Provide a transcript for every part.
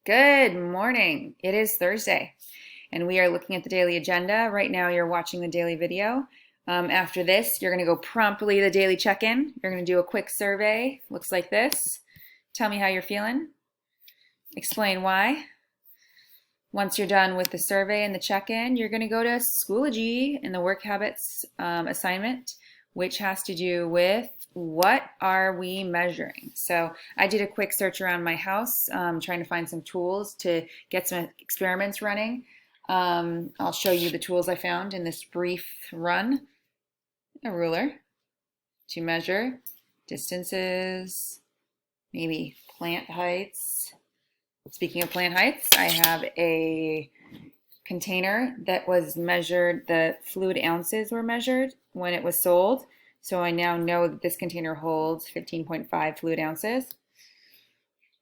Good morning. It is Thursday, and we are looking at the daily agenda. Right now, you're watching the daily video. After this, you're going to go promptly to the daily check-in. You're going to do a quick survey. Looks like this. Tell me how you're feeling. Explain why. Once you're done with the survey and the check-in, you're going to go to Schoology in the work habits assignment, which has to do with what are we measuring. So I did a quick search around my house, trying to find some tools to get some experiments running. I'll show you the tools I found in this brief run. A ruler to measure distances, maybe plant heights. Speaking of plant heights, I have a container that was measured, the fluid ounces were measured when it was sold. So I now know that this container holds 15.5 fluid ounces.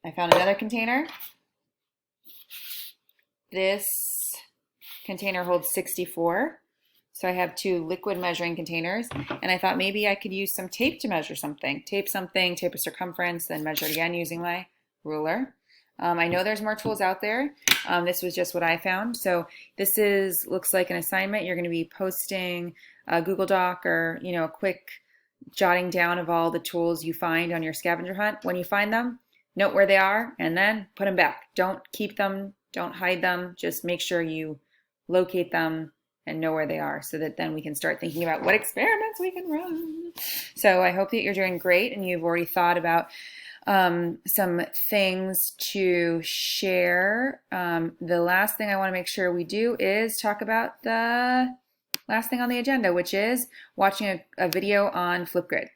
I found another container. This container holds 64. So I have two liquid measuring containers, and I thought maybe I could use some tape to measure something. Tape something, tape a circumference, then measure it again using my ruler. I know there's more tools out there. This was just what I found. So this looks like an assignment. You're going to be posting a Google Doc or a quick jotting down of all the tools you find on your scavenger hunt. When you find them, note where they are and then put them back. Don't keep them, don't hide them. Just make sure you locate them and know where they are so that then we can start thinking about what experiments we can run. So I hope that you're doing great and you've already thought about some things to share. The last thing I want to make sure we do is talk about the last thing on the agenda, which is watching a video on Flipgrid.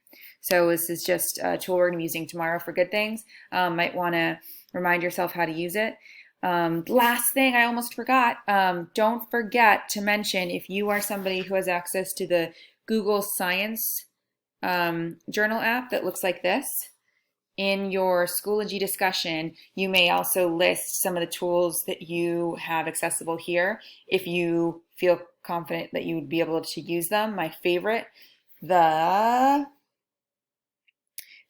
So this is just a tool we're going to be using tomorrow for good things. Might want to remind yourself how to use it. Last thing I almost forgot, don't forget to mention if you are somebody who has access to the Google Science journal app that looks like this. In your Schoology discussion, you may also list some of the tools that you have accessible here if you feel confident that you would be able to use them. My favorite, the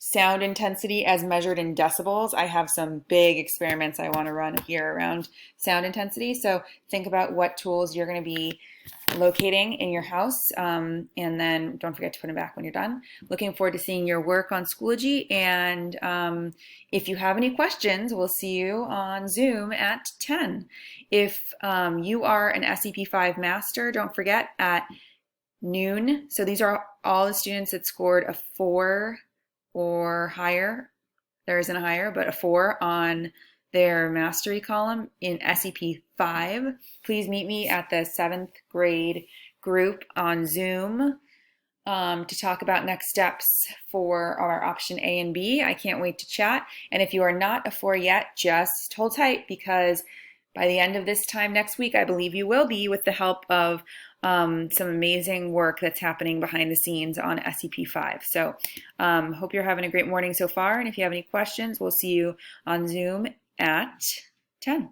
sound intensity as measured in decibels. I have some big experiments I want to run here around sound intensity. So think about what tools you're going to be locating in your house, and then don't forget to put them back when you're done. Looking forward to seeing your work on Schoology, and if you have any questions, we'll see you on Zoom at 10. If you are an SEP5 master, don't forget at noon. So these are all the students that scored a 4 or higher. There isn't a higher, but a 4 on their mastery column in SEP5. Please meet me at the 7th grade group on Zoom to talk about next steps for our option A and B. I can't wait to chat. And if you are not a 4 yet, just hold tight, because by the end of this time next week, I believe you will be, with the help of some amazing work that's happening behind the scenes on SEP5. So hope you're having a great morning so far. And if you have any questions, we'll see you on Zoom at 10.